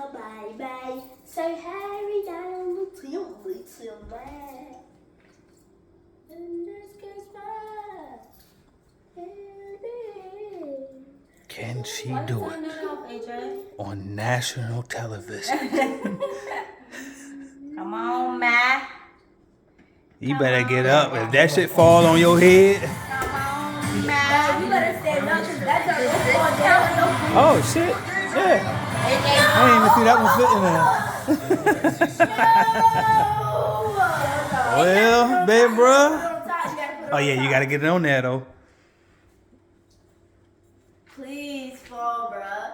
her baby. Say Harry down little man. And this gets bad. Can she do it on national television? Come on, Matt. You better get up. If that shit fall on your head. Come on, Matt. You better stand up because that's our Oh shit. Yeah. I didn't even see that one fit in there. Well, babe, bro. Oh yeah, you gotta get it on there though. Please fall, bruh.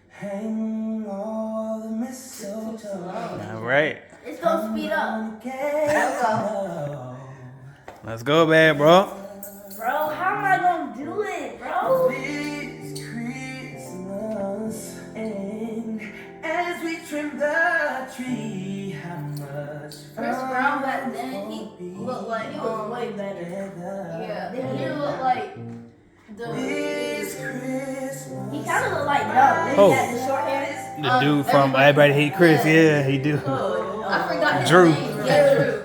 Hang all the mistletoe. All right. It's gonna speed up. Let's go, babe, bro. Bro, how am I gonna do it, bro? This Christmas, and as we trim the tree, how much Chris Brown back then, he looked like he was way better. Yeah, he looked like this Christmas. he kind of looked like Doug when he had the short hair. The dude from Everybody Hate Chris. Yeah, he do. I forgot his Drew. name. Yeah, Drew.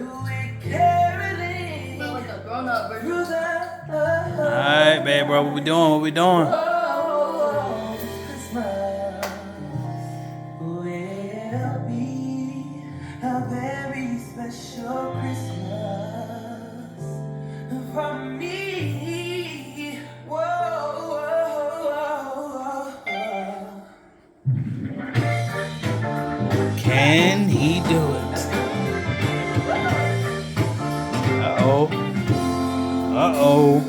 Caroling Like a grown-up version. through the All right, babe, bro. What we doing? What we doing? Christmas will be a very special Christmas for me. Whoa, whoa, whoa. Can he do it? Uh-oh. Uh-oh.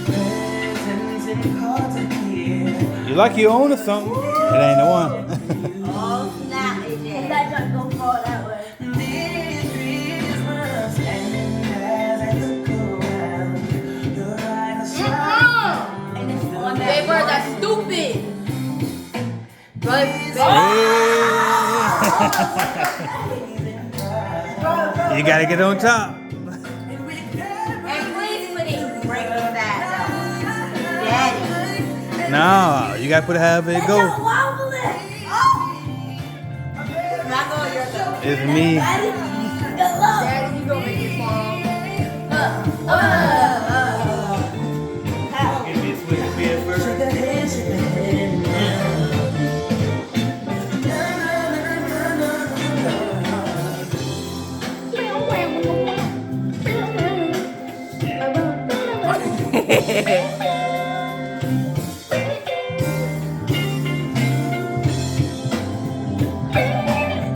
Presents and cards are here. You like you own or something? It ain't the one. Oh, snap, AJ. That just gonna fall that way. This Christmas, and as I look around, your eyes are shining. And it's on that. Babe, bro, that's stupid. You gotta get on top. And please put it break that, Daddy. No, you gotta put it however it go. Wobble it. Not go your though. It's me. Good luck. Daddy, you gonna make it fall. Give me a switch bed first. Shake the hand, shake the hand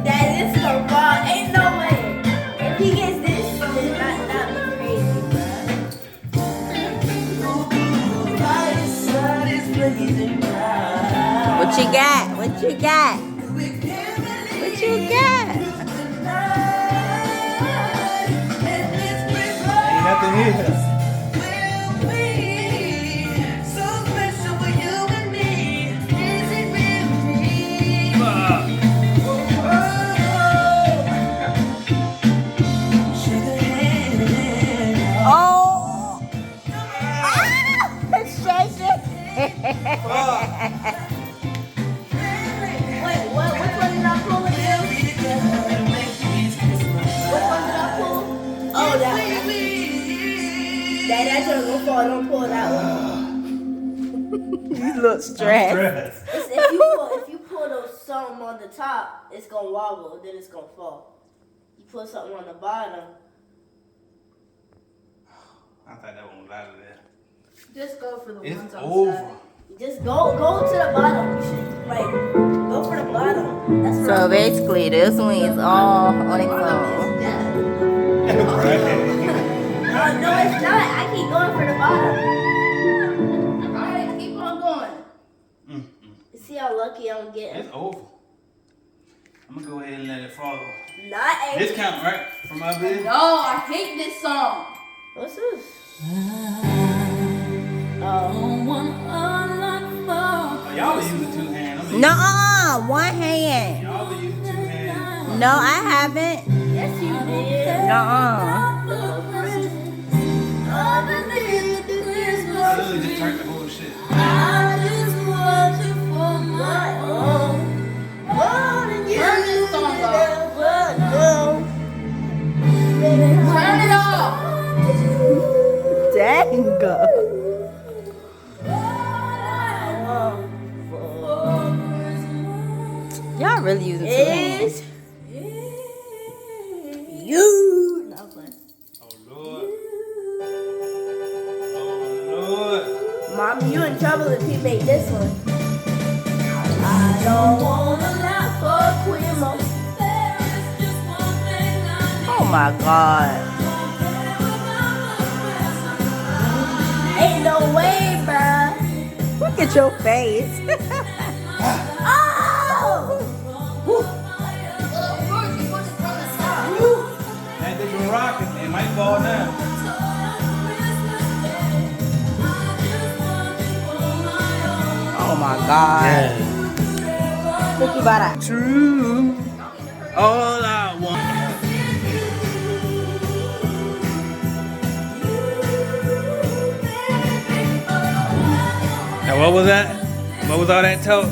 That is so wrong. Ain't no way. If he gets this, then that be crazy, bruh. Right side is blazing bright. What you got? What you got? We can't believe What you got? tonight, and this Christmas Ain't nothing here. will be so special for you and me. Is it really? Shake the hand. Oh! Shake it. Wait, what? Which one did I pull again? Which one did I pull? Oh, that one. That just gonna fall. Don't pull that one. You look stressed. It's, if you pull those something on the top, it's gonna wobble. Then it's gonna fall. You put something on the bottom. I thought that one was out of there. Just go for the It's ones on over. the side. Just go to the bottom. You should like go for the bottom. That's what So I'm doing. basically, this one is all on its own. No, it's not. I keep going for the bottom. Alright, keep on going. You see how lucky I'm getting? It's over. I'm gonna go ahead and let it fall. Not a. This count, right? From my bed? No, I hate this song. What's this? Y'all be using two hands. I'm Nuh-uh, one hand. Y'all be using two hands. No, I haven't. Yes, you did. Nuh-uh. I literally just turned the whole shit. go. Y'all really using two hands. Is you. No, I'm playing. Oh Lord. Oh Lord. Mommy, you in trouble if you make this one. I don't wanna laugh for Quimo. Oh my God. Ain't no way, bruh. Look at your face. Oh! That thing was rocking. It might fall down. Oh my God. Look about that. True. All I want. Now what was that? What was all that talk?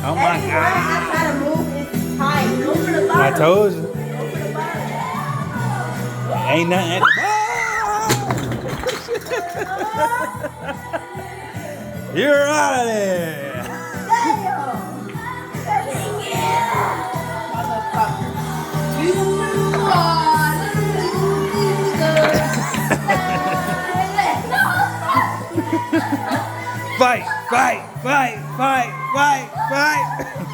Oh my God. I try to move this tight. Go for the I bottom. told you. Ain't nothing at the You're out of there. Fight, fight, fight, fight, fight, fight.